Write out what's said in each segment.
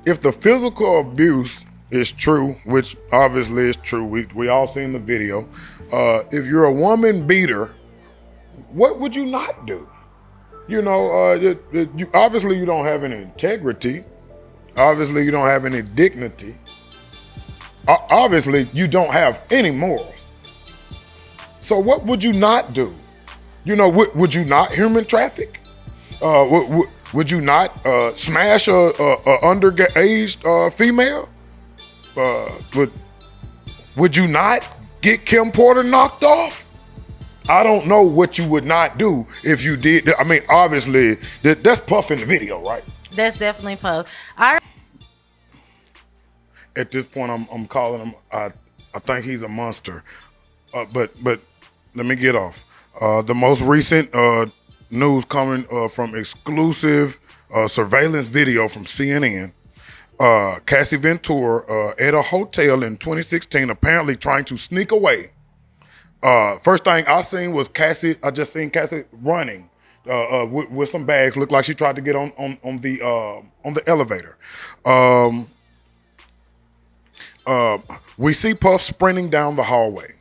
if the physical abuse is true, which obviously is true, we all seen the video. If you're a woman beater, what would you not do? You know, you obviously you don't have any integrity. Obviously you don't have any dignity. Obviously you don't have any morals. So what would you not do? You know, would you not human traffic? Would you not smash a underaged female? Would you not get Kim Porter knocked off? I don't know what you would not do if you did. I mean, obviously, that's Puff in the video, right? That's definitely Puff. At this point, I'm calling him. I think he's a monster. But let me get off. The most recent news coming from exclusive surveillance video from CNN. Cassie Ventura at a hotel in 2016, apparently trying to sneak away. First thing I seen was Cassie. I just seen Cassie running with some bags. Looked like she tried to get on the elevator. We see Puff sprinting down the hallway.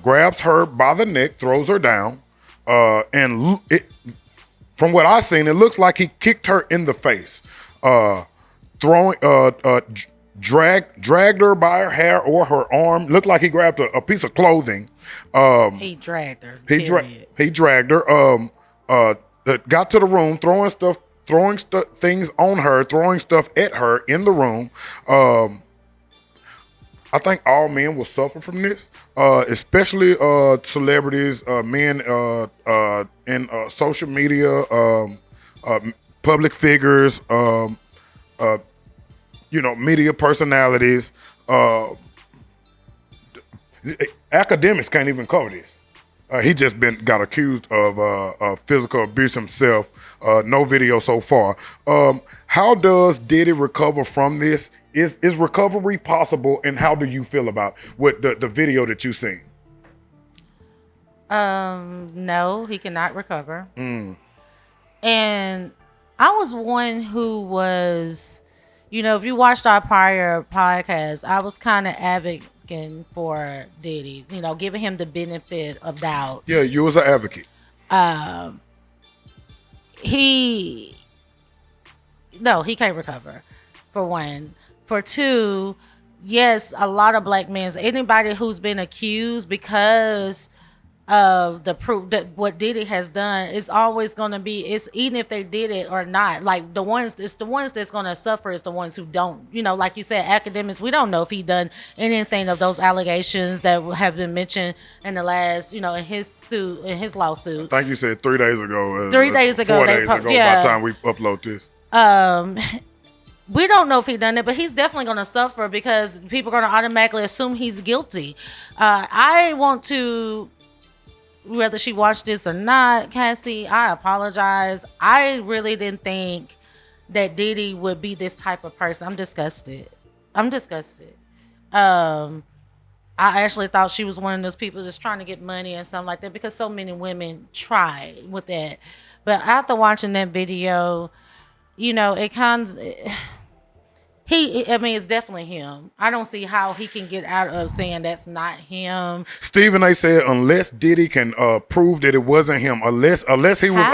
Grabs her by the neck, throws her down, and from what I seen, it looks like he kicked her in the face. Dragged her by her hair or her arm. Looked like he grabbed a piece of clothing. He dragged her. He dragged her. Got to the room, throwing things on her, throwing stuff at her in the room. I think all men will suffer from this, especially celebrities, men in social media, public figures, media personalities. Academics can't even cover this. He just got accused of physical abuse himself. No video so far. How does Diddy recover from this? Is recovery possible? And how do you feel about what the video that you seen? No, he cannot recover. And I was one who was, if you watched our prior podcast, I was kind of advocating for Diddy, giving him the benefit of doubt. Yeah, you was an advocate. He can't recover, for one. For two, yes, a lot of black men, anybody who's been accused because of the proof that what Diddy has done is always going to be, it's even if they did it or not, like it's the ones that's going to suffer is the ones who don't, like you said, academics, we don't know if he done anything of those allegations that have been mentioned in the last, in his lawsuit. I think you said 3 days ago. 3 days ago. 4 days ago, by the time we upload this. We don't know if he done it, but he's definitely going to suffer because people are going to automatically assume he's guilty. I want to, whether she watched this or not, Cassie, I apologize. I really didn't think that Diddy would be this type of person. I'm disgusted. I actually thought she was one of those people just trying to get money and something like that because so many women try with that. But after watching that video, it kind of... it's definitely him. I don't see how he can get out of saying that's not him. Stephen A. said unless Diddy can prove that it wasn't him, unless he was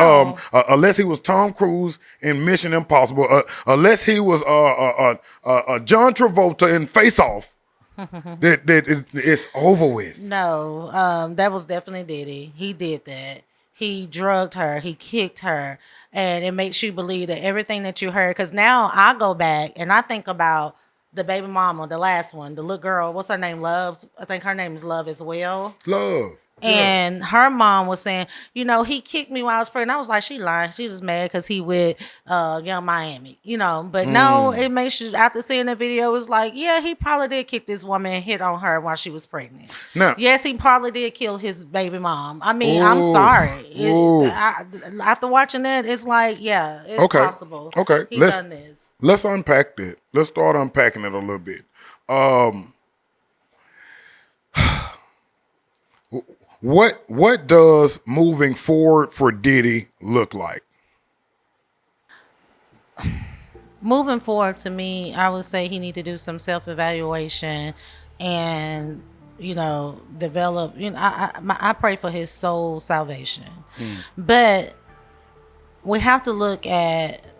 unless he was Tom Cruise in Mission Impossible, unless he was John Travolta in Face Off, that it's over with. No, that was definitely Diddy. He did that. He drugged her. He kicked her. And it makes you believe that everything that you heard, because now I go back and I think about the baby mama, the last one, the little girl, what's her name? Love. I think her name is Love as well. Love. And her mom was saying, he kicked me while I was pregnant. I was like, she lying. She just mad because he with Young Miami, But no, it makes you, after seeing the video, it was like, yeah, he probably did kick this woman and hit on her while she was pregnant. Now, yes, he probably did kill his baby mom. I mean, I'm sorry. After watching that, it's like, yeah, it's possible. Okay, he done this. Let's unpack that. Let's start unpacking it a little bit. What does moving forward for Diddy look like? moving forward, to me, I would say he need to do some self-evaluation and, develop. I pray for his soul salvation. But we have to look at,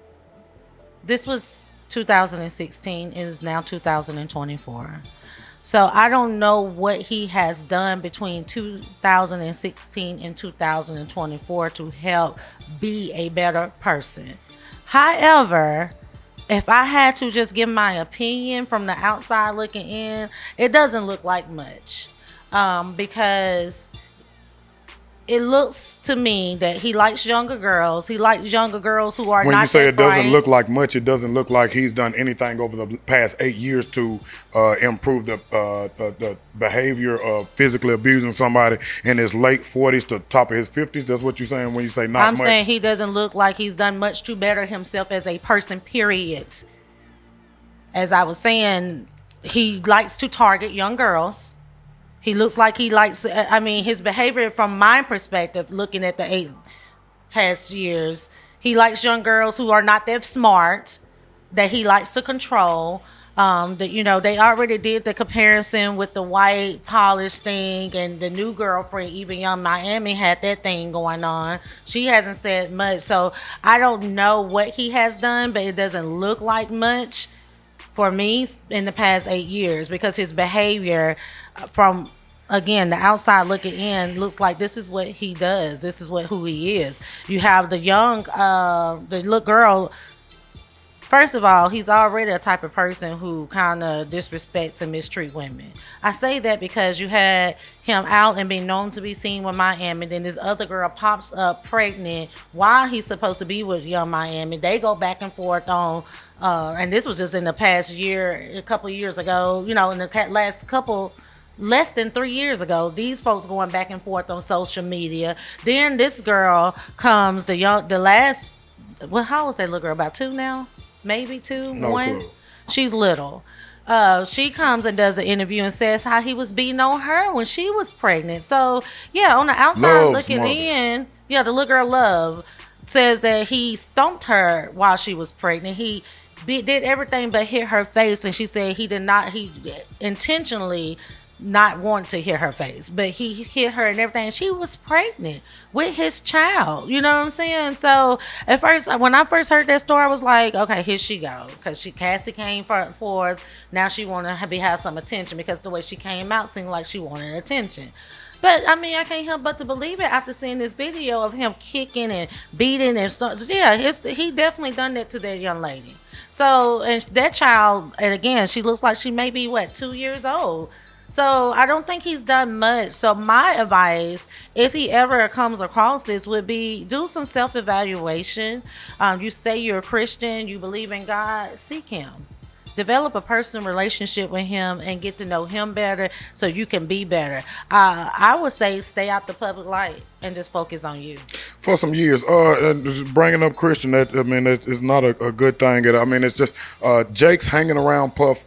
this was 2016, it is now 2024. So I don't know what he has done between 2016 and 2024 to help be a better person. However, if I had to just give my opinion from the outside looking in, it doesn't look like much, because it looks to me that he likes younger girls. He likes younger girls who are When not you say that it doesn't bright. look like much, it doesn't look like he's done anything over the past 8 years to improve the behavior of physically abusing somebody in his late 40s to top of his 50s. That's what you're saying when you say not I'm much? saying he doesn't look like he's done much to better himself as a person, period. As I was saying, he likes to target young girls. He looks like he likes, his behavior from my perspective, looking at the 8 past years, he likes young girls who are not that smart, that he likes to control. They already did the comparison with the white polished thing and the new girlfriend. Even Young Miami had that thing going on. She hasn't said much, so I don't know what he has done, but it doesn't look like much for me in the past 8 years, because his behavior from, again, the outside looking in, looks like this is what he does. This is who he is. You have the the little girl. First of all, he's already a type of person who kind of disrespects and mistreat women. I say that because you had him out and being known to be seen with Miami. Then this other girl pops up pregnant while he's supposed to be with Young Miami. They go back and forth on, and this was just in the past year, a couple of years ago, in the last couple, less than 3 years ago, these folks going back and forth on social media. Then this girl comes, well, how old is that little girl? About 2 now? Maybe 2, No 1. clue. She's little. She comes and does an interview and says how he was beating on her when she was pregnant. So yeah, on the outside Love's looking mother. in, yeah, the little girl Love says that he stomped her while she was pregnant. He did everything but hit her face, and she said he intentionally not want to hit her face, but he hit her and everything. She was pregnant with his child. You know what I'm saying? So at first, when I first heard that story, I was like, okay, here she go, because Cassie came forth. Now she want to have some attention, because the way she came out seemed like she wanted attention. But I can't help but to believe it after seeing this video of him kicking and beating and stuff. So, yeah, he definitely done that to that young lady. So, and that child, and again, she looks like she may be 2 years old. So I don't think he's done much. So my advice, if he ever comes across this, would be do some self-evaluation. You say you're a Christian, you believe in God, seek him. Develop a personal relationship with him and get to know him better so you can be better. I would say stay out the public light and just focus on you. For some years, and just bringing up Christian, it's not a good thing. It's just Jake's hanging around Puff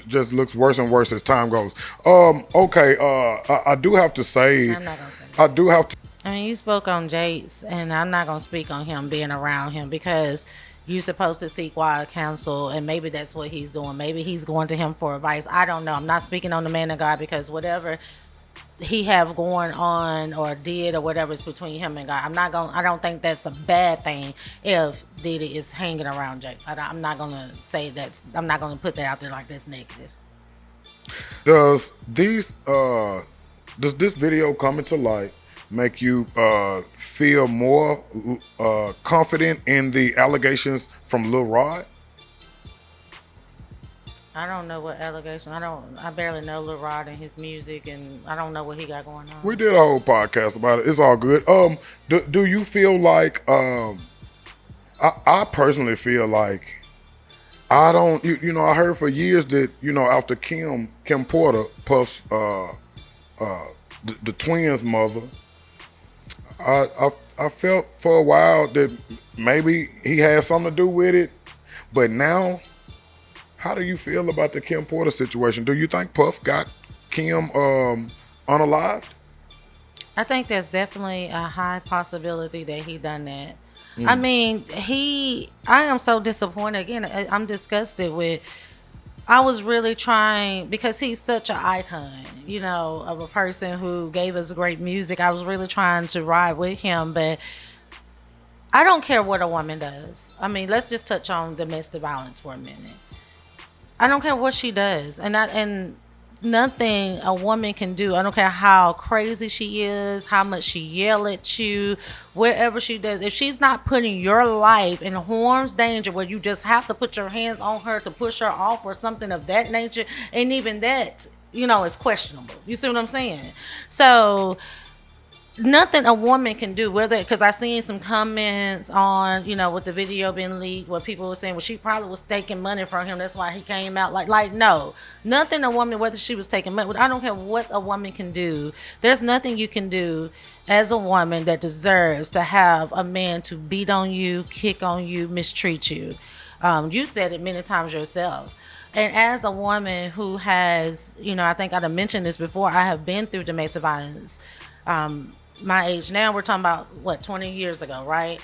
just looks worse and worse as time goes. Okay, I do have to say, I'm not going to say that. I do have to. You spoke on Jake's, and I'm not going to speak on him being around him, because you're supposed to seek wise counsel, and maybe that's what he's doing. Maybe he's going to him for advice. I don't know. I'm not speaking on the man of God, because whatever he have going on or did or whatever is between him and God. I don't think that's a bad thing if Diddy is hanging around Jake's. I'm not going to say I'm not going to put that out there like that's negative. Does this video coming to light make you feel more confident in the allegations from Lil Rod? I don't know what allegation. I barely know Lil Rod and his music, and I don't know what he got going on. We did a whole podcast about it. It's all good. Do you feel like I personally feel like I don't I heard for years that after Kim Porter, Puff's the twins' mother, I felt for a while that maybe he had something to do with it, but now, how do you feel about the Kim Porter situation? Do you think Puff got Kim unalived? I think there's definitely a high possibility that he done that. I mean, I am so disappointed. Again, I'm disgusted with. I was really trying because he's such an icon, of a person who gave us great music. I was really trying to ride with him, but I don't care what a woman does. I mean, let's just touch on domestic violence for a minute. I don't care what she does, and nothing a woman can do. I don't care how crazy she is, how much she yell at you, wherever she does. If she's not putting your life in harm's danger, where you just have to put your hands on her to push her off or something of that nature, and even that, is questionable. You see what I'm saying? So nothing a woman can do, whether, because I seen some comments on, with the video being leaked, where people were saying, well, she probably was taking money from him, that's why he came out. Like no, nothing a woman, whether she was taking money, I don't care what a woman can do. There's nothing you can do as a woman that deserves to have a man to beat on you, kick on you, mistreat you. You said it many times yourself. And as a woman who has, I think I'd have mentioned this before, I have been through domestic violence. My age now, we're talking about 20 years ago, right?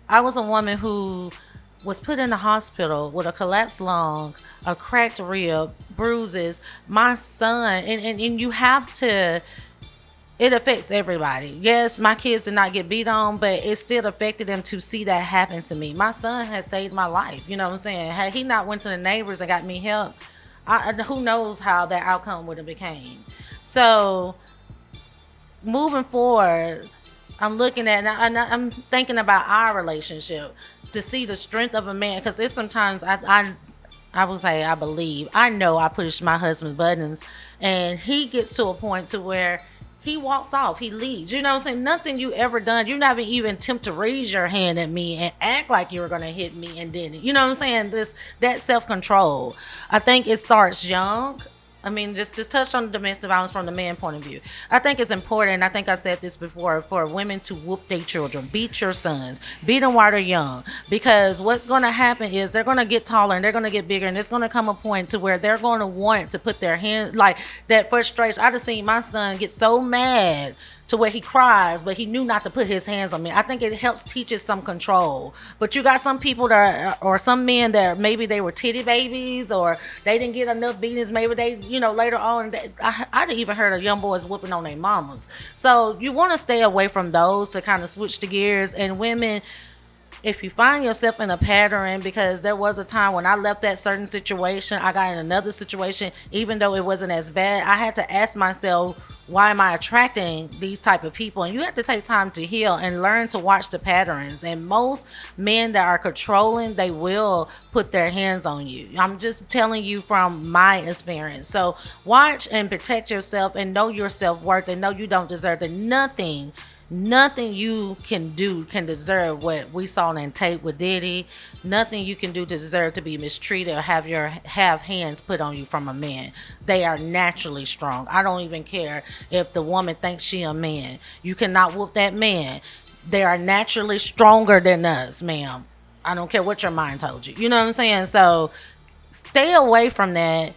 I was a woman who was put in the hospital with a collapsed lung, a cracked rib, bruises. My son, and you have to, it affects everybody. Yes, my kids did not get beat on, but it still affected them to see that happen to me. My son had saved my life, you know what I'm saying? Had he not went to the neighbors and got me help, who knows how that outcome would have became. So moving forward, I'm looking at, and I'm thinking about our relationship to see the strength of a man. Because there's sometimes I will say, I believe, I know I push my husband's buttons, and he gets to a point to where he walks off, he leaves. You know what I'm saying? Nothing you ever done. You never even attempt to raise your hand at me and act like you were gonna hit me and didn't. You know what I'm saying? That self-control. I think it starts young. I mean, just touch on the domestic violence from the man point of view. I think it's important, and I think I said this before, for women to whoop their children, beat your sons, beat them while they're young. Because what's going to happen is they're going to get taller and they're going to get bigger, and there's going to come a point to where they're going to want to put their hands, like that frustration. I just seen my son get so mad to where he cries, but he knew not to put his hands on me. I think it helps teaches some control. But you got some people that, or some men that maybe they were titty babies, or they didn't get enough beatings. Maybe they, later on, I even heard of young boys whooping on their mamas. So you want to stay away from those to kind of switch the gears. And women, if you find yourself in a pattern, because there was a time when I left that certain situation, I got in another situation, even though it wasn't as bad, I had to ask myself, why am I attracting these type of people? And you have to take time to heal and learn to watch the patterns. And most men that are controlling, they will put their hands on you. I'm just telling you from my experience. So watch and protect yourself and know your self-worth, and know you don't deserve that. Nothing you can do can deserve what we saw on tape with Diddy. Nothing you can do to deserve to be mistreated or have hands put on you from a man. They are naturally strong. I don't even care if the woman thinks she a man. You cannot whoop that man. They are naturally stronger than us, ma'am. I don't care what your mind told you. You know what I'm saying? So stay away from that.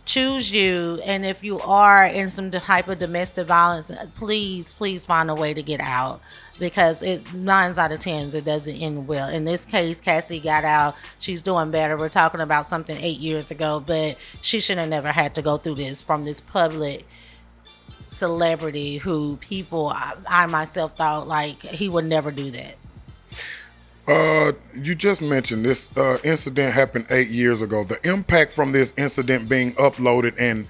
Choose you, and if you are in some type of domestic violence, please find a way to get out, because 9 out of 10 it doesn't end well. In this case, Cassie got out. She's doing better. We're talking about something 8 years ago, but she should have never had to go through this from this public celebrity who people, I myself thought like he would never do that. You just mentioned this incident happened 8 years ago. The impact from this incident being uploaded and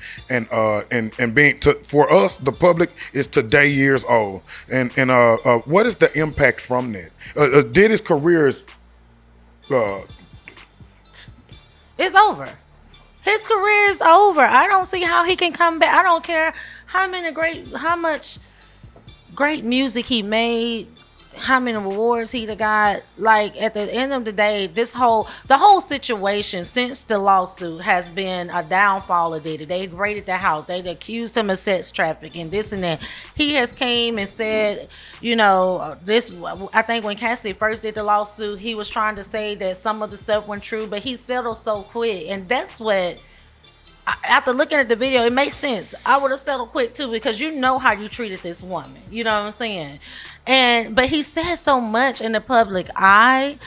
being for us, the public, is today years old. And what is the impact from that? Diddy's career is it's over. His career is over. I don't see how he can come back. I don't care how much great music he made, how many awards he got. Like, at the end of the day, the whole situation since the lawsuit has been a downfall of Diddy. They raided the house. They accused him of sex trafficking, this and that. He has came and said, this. I think when Cassie first did the lawsuit, he was trying to say that some of the stuff went true, but he settled so quick, and that's what after looking at the video, it makes sense. I would have settled quick too, because you know how you treated this woman. You know what I'm saying? But he said so much in the public eye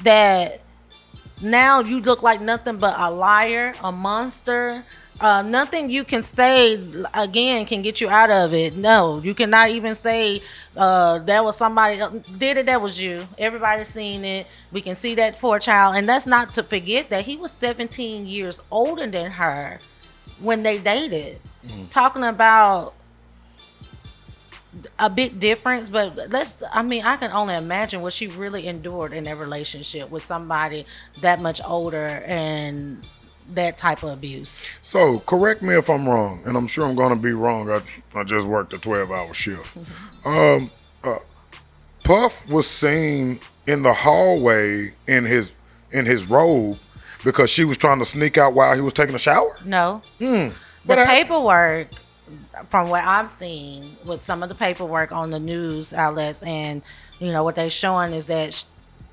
that now you look like nothing but a liar, a monster. Nothing you can say again can get you out of it. No, you cannot even say that was somebody did it. That was you. Everybody's seen it. We can see that poor child, and that's not to forget that he was 17 years older than her when they dated. Talking about a big difference, but I can only imagine what she really endured in that relationship with somebody that much older and that type of abuse. So, correct me if I'm wrong, and I'm sure I'm going to be wrong. I just worked a 12-hour shift. Puff was seen in the hallway in his robe because she was trying to sneak out while he was taking a shower? No. The paperwork, from what I've seen with some of the paperwork on the news outlets, and what they're showing is that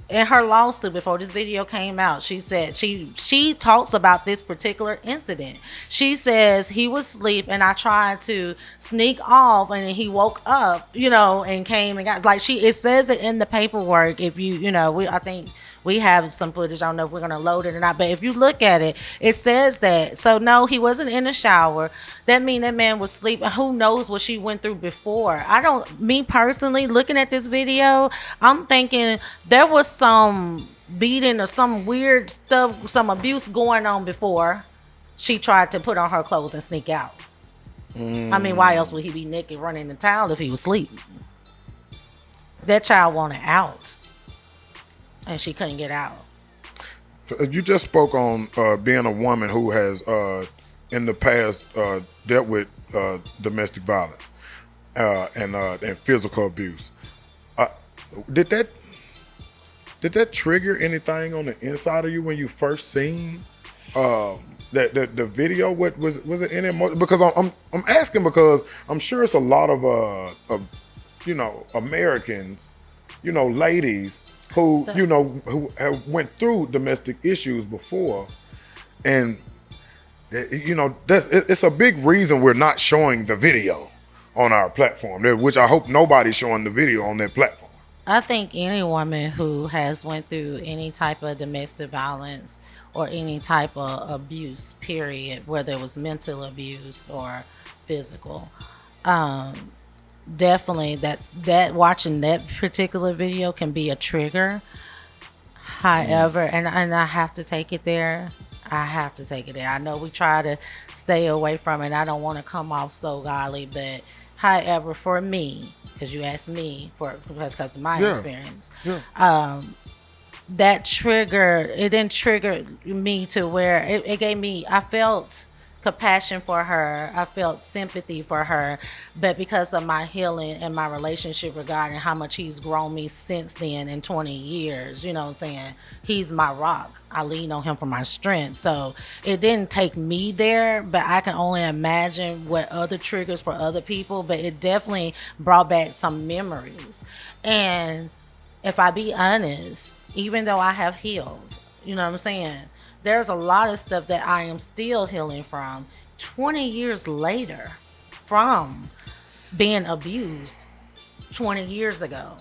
in her lawsuit before this video came out, she said she talks about this particular incident. She says he was asleep and I tried to sneak off, and then he woke up, and came and got, like, it says it in the paperwork. If I think we have some footage. I don't know if we're going to load it or not, but if you look at it, it says that. So no, he wasn't in the shower. That means that man was asleep. Who knows what she went through before? Me personally, looking at this video, I'm thinking there was some beating or some weird stuff, some abuse going on before she tried to put on her clothes and sneak out. I mean, why else would he be naked running the towel if he was asleep? That child wanted out, and she couldn't get out. You just spoke on being a woman who has, in the past, dealt with domestic violence and physical abuse. Did that trigger anything on the inside of you when you first seen the video? What was it any emotion? Because I'm asking because I'm sure it's a lot of Americans, ladies who who have went through domestic issues before, and it's a big reason we're not showing the video on our platform, which I hope nobody's showing the video on their platform. I think any woman who has went through any type of domestic violence or any type of abuse, period, whether it was mental abuse or physical, definitely that watching that particular video can be a trigger. However, and I have to take it there. I know we try to stay away from it. I don't want to come off so godly, but however, for me, because you asked me because of my experience, that trigger, it didn't trigger me to where it gave me, I felt compassion for her. I felt sympathy for her, but because of my healing and my relationship regarding how much he's grown me since then in 20 years, he's my rock. I lean on him for my strength. So it didn't take me there, but I can only imagine what other triggers for other people, but it definitely brought back some memories. And if I be honest, even though I have healed, there's a lot of stuff that I am still healing from 20 years later from being abused 20 years ago.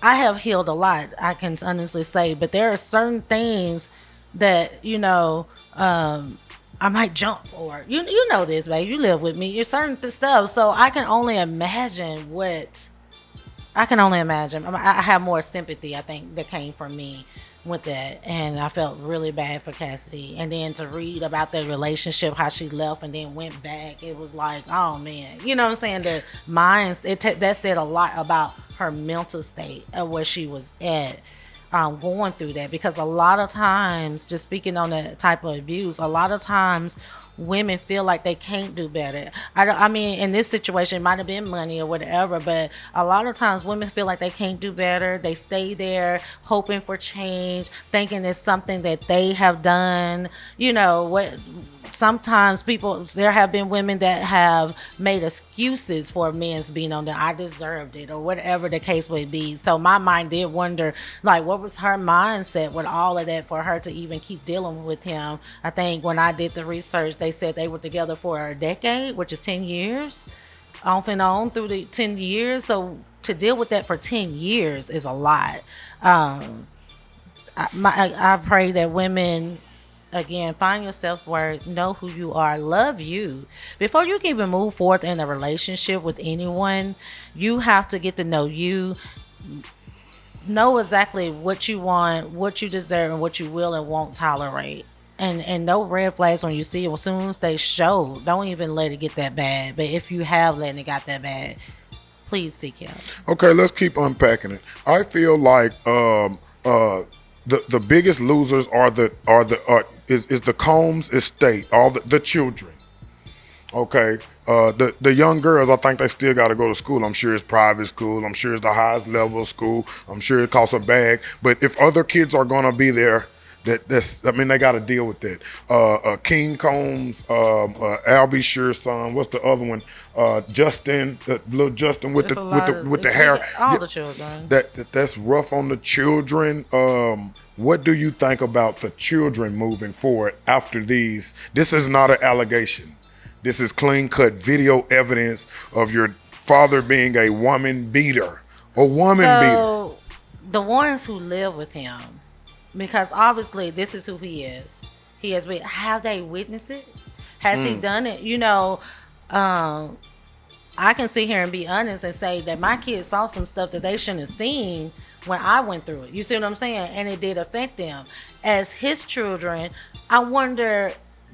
I have healed a lot, I can honestly say, but there are certain things that, I might jump, or you know this, babe. You live with me. You're certain stuff. So I can only imagine I have more sympathy, I think, that came from me with that, and I felt really bad for Cassie. And then to read about their relationship, how she left and then went back, it was like, oh man, the minds, that said a lot about her mental state of where she was at, going through that. Because a lot of times, just speaking on that type of abuse, a lot of times women feel like they can't do better. I mean, in this situation, it might have been money or whatever, but a lot of times women feel like they can't do better. They stay there hoping for change, thinking it's something that they have done. sometimes there have been women that have made excuses for men's being on there. I deserved it, or whatever the case may be. So my mind did wonder, like, what was her mindset with all of that for her to even keep dealing with him. I think when I did the research, they said they were together for a decade, which is 10 years, off and on through the 10 years. So to deal with that for 10 years is a lot. I pray that women, again, find your self-worth, know who you are, love you. Before you can even move forth in a relationship with anyone, you have to get to know you, know exactly what you want, what you deserve, and what you will and won't tolerate. And no red flags when you see it. As soon as they show, don't even let it get that bad. But if you have let it got that bad, please seek help. Okay, let's keep unpacking it. I feel like the biggest losers is the Combs estate, all the children. Okay, the young girls, I think they still got to go to school. I'm sure it's private school. I'm sure it's the highest level of school. I'm sure it costs a bag. But if other kids are gonna be there, they got to deal with that. King Combs, Albie Sure's son. What's the other one? Justin, little Justin with the hair. All the children. That's rough on the children. What do you think about the children moving forward after these? This is not an allegation. This is clean-cut video evidence of your father being a woman beater. So the ones who live with him, because obviously this is who he is. He has been. Have they witnessed it? Has he done it? I can sit here and be honest and say that my kids saw some stuff that they shouldn't have seen when I went through it. You see what I'm saying? And it did affect them. As his children, I wonder,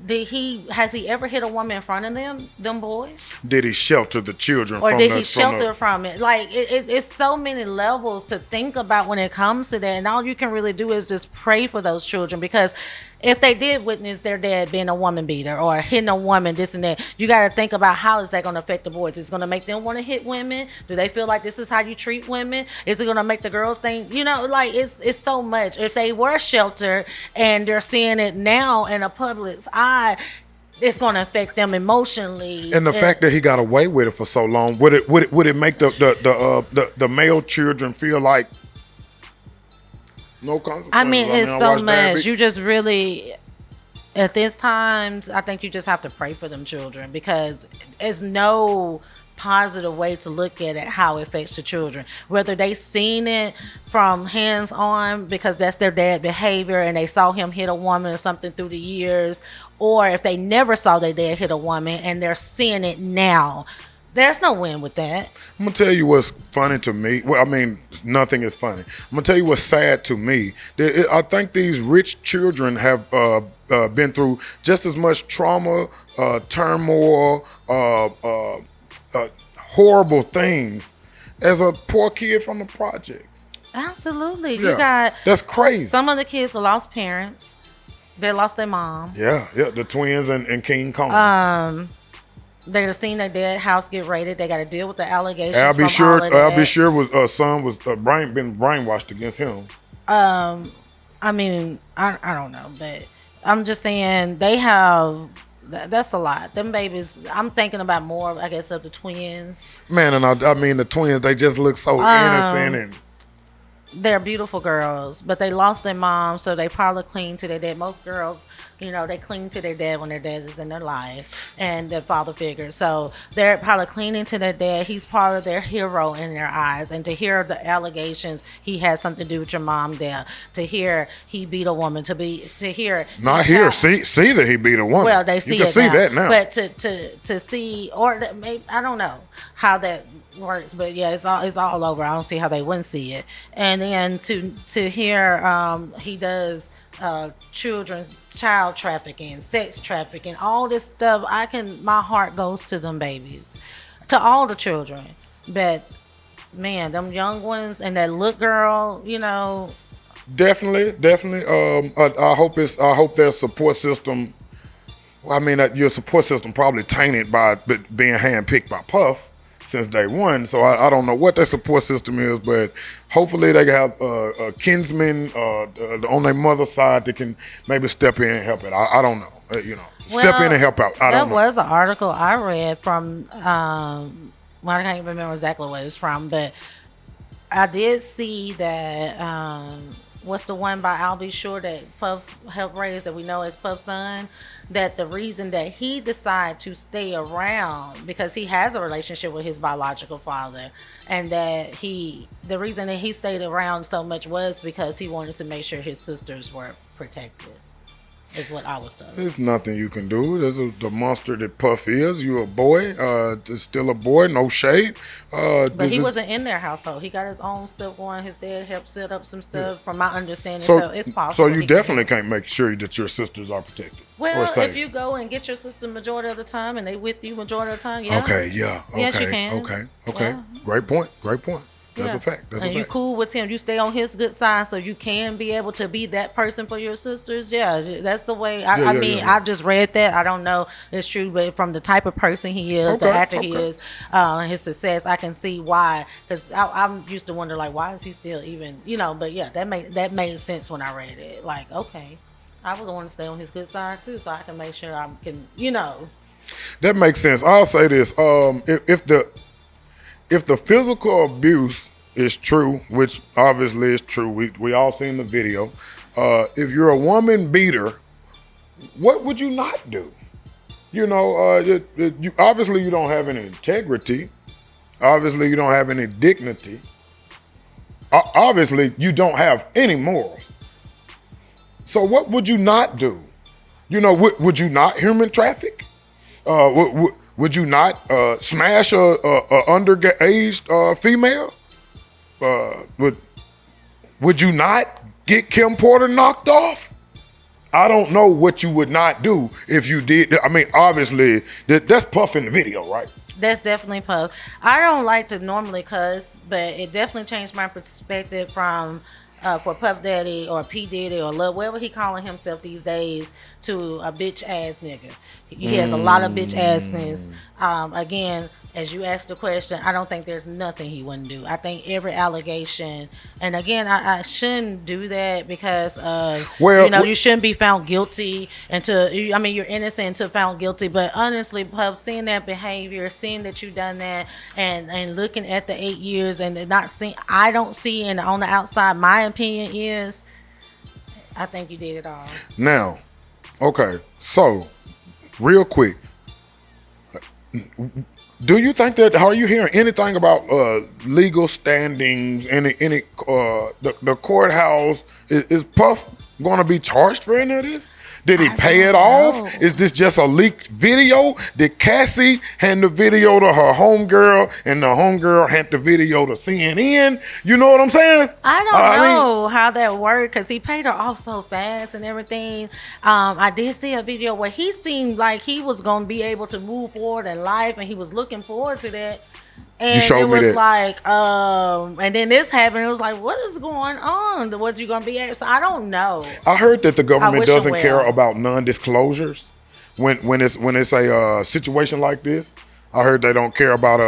has he ever hit a woman in front of them boys? Did he shelter the children or from did he shelter from it? Like, it's so many levels to think about when it comes to that, and all you can really do is just pray for those children, because if they did witness their dad being a woman beater or hitting a woman, this and that, you got to think about how is that going to affect the boys. Is it going to make them want to hit women? Do they feel like this is how you treat women? Is it going to make the girls think, like, it's so much. If they were sheltered and they're seeing it now in a public's eye, it's going to affect them emotionally. And the fact that he got away with it for so long, would it make the male children feel like no consequences? I mean, it's so much. You just really, at this time, I think you just have to pray for them children, because there's no positive way to look at it, how it affects the children. Whether they seen it from hands on because that's their dad behavior and they saw him hit a woman or something through the years, or if they never saw their dad hit a woman and they're seeing it now. There's no win with that. I'm going to tell you what's funny to me. Well, I mean, nothing is funny. I'm going to tell you what's sad to me. I think these rich children have been through just as much trauma, turmoil, horrible things as a poor kid from the projects. Absolutely. Yeah. That's crazy. Some of the kids lost parents. They lost their mom. Yeah. The twins and King Kong. They have seen their dad house get raided. They got to deal with the allegations. Albie Sure was son was been brainwashed against him. I mean, I don't know, but I'm just saying they have. That's a lot. Them babies. I'm thinking about more, I guess, of the twins. Man, and I mean the twins. They just look so innocent and. They're beautiful girls, but they lost their mom, so they probably cling to their dad. Most girls, they cling to their dad when their dad is in their life and their father figure. So they're probably clinging to their dad. He's probably their hero in their eyes. And to hear the allegations, he had something to do with your mom there. To hear he beat a woman. To hear not here. See that he beat a woman. Well, they see you can it see now. that now. But to see, or maybe I don't know how that works, but yeah, it's all over. I don't see how they wouldn't see it. And then to hear he does child trafficking, sex trafficking, all this stuff, my heart goes to them babies, to all the children. But man, them young ones and that little girl, Definitely. I hope their support system. I mean, your support system probably tainted by being handpicked by Puff since day one. So I don't know what their support system is, but hopefully they have kinsmen on their mother's side that can maybe step in and help it. I don't know. step in and help out. I don't know. That was an article I read from, well, I can't even remember exactly what it's from, but I did see that, what's the one by I'll Be Sure that Puff helped raise that we know as Puff's son, that the reason that he decided to stay around because he has a relationship with his biological father, and that the reason that he stayed around so much was because he wanted to make sure his sisters were protected. Is what I was told. There's nothing you can do. There's the monster that Puff is. You're a boy. It's still a boy. No shade. But he wasn't in their household. He got his own stuff going. His dad helped set up some stuff, from my understanding. So it's possible. So you definitely can't make sure that your sisters are protected. Well, if you go and get your sister majority of the time, and they with you majority of the time, yeah. Okay. Yeah. Okay. Yes, you can. Okay. Yeah. Great point. That's a fact. And you cool with him. You stay on his good side so you can be able to be that person for your sisters. Yeah, that's the way. I just read that. I don't know if it's true, but from the type of person he is, the actor he is, his success, I can see why. Because I'm used to wonder, like, why is he still even, but yeah, that made sense when I read it. Like, okay, I was want to stay on his good side too, so I can make sure I can, That makes sense. I'll say this. If the physical abuse is true, which obviously is true, we all seen the video. If you're a woman beater, what would you not do? You obviously you don't have any integrity. Obviously you don't have any dignity. Obviously you don't have any morals. So what would you not do? Would you not human traffic? Would you not smash a underaged female? Would you not get Kim Porter knocked off? I don't know what you would not do if you did. I mean, obviously, that's Puff in the video, right? That's definitely Puff. I don't like to normally cuss, but it definitely changed my perspective from for Puff Daddy or P. Diddy or Lil, whatever he calling himself these days, to a bitch ass nigga. He has a lot of bitch assness. Again, as you asked the question, I don't think there's nothing he wouldn't do. I think every allegation, and again, I shouldn't do that because you shouldn't be found guilty you're innocent until found guilty. But honestly, Puff, seeing that behavior, seeing that you done that, and looking at the 8 years and not seeing, I don't see, and on the outside, my opinion is, I think you did it all. Now, okay, so real quick. Do you think that, are you hearing anything about legal standings, the courthouse? Is Puff going to be charged for any of this? Did he pay it off? Is this just a leaked video? Did Cassie hand the video to her homegirl and the homegirl hand the video to CNN? You know what I'm saying? I don't know how that worked because he paid her off so fast and everything. I did see a video where he seemed like he was going to be able to move forward in life and he was looking forward to that. And it was like, and then this happened. It was like, what is going on? Was you going to be at? So I don't know. I heard that the government doesn't care about non-disclosures when it's a situation like this. I heard they don't care about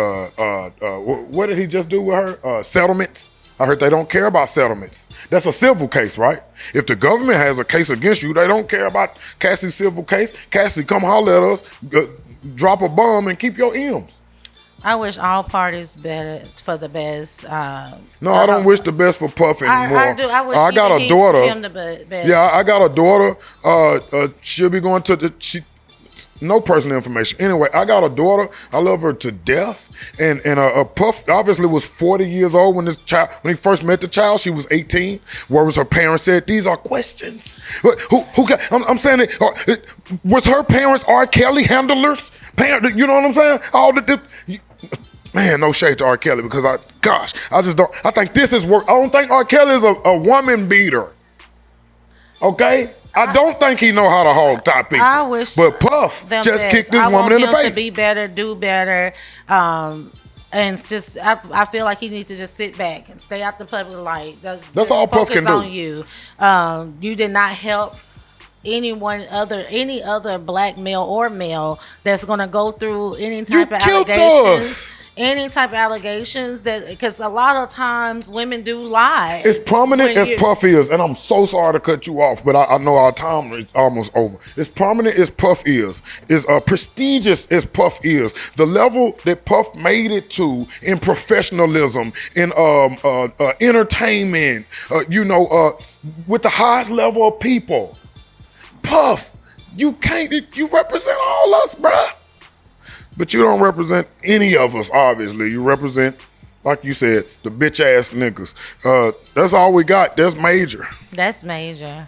what did he just do with her? Settlements. I heard they don't care about settlements. That's a civil case, right? If the government has a case against you, they don't care about Cassie's civil case. Cassie, come holler at us, drop a bomb, and keep your M's. I wish all parties better for the best. No, I don't wish the best for Puff anymore. I do. I wish I got a daughter. Him the best. Yeah, I got a daughter. She'll be going to no personal information. Anyway, I got a daughter. I love her to death. And Puff obviously was 40 years old when he first met the child. She was 18. Where was her parents said, these are questions. I'm saying it. Was her parents R. Kelly handlers? You know what I'm saying? Man, no shade to R. Kelly because I just don't. I think this is work. I don't think R. Kelly is a woman beater. Okay? I don't think he know how to hog tie people. I wish, but Puff just kicked this woman in the face. I want him to be better, do better, and just I feel like he needs to just sit back and stay out the public light. That's all Puff can do. On you, you did not help any other black male or male that's gonna go through any type of killed allegations. us. Any type of allegations that, because a lot of times women do lie. As prominent When as you- Puff is, and I'm so sorry to cut you off, but I know our time is almost over. As prominent as Puff is, as prestigious as Puff is, the level that Puff made it to in professionalism, in entertainment, with the highest level of people, Puff, you represent all us, bruh. But you don't represent any of us, obviously. You represent, like you said, the bitch ass niggas. That's all we got. That's major. That's major.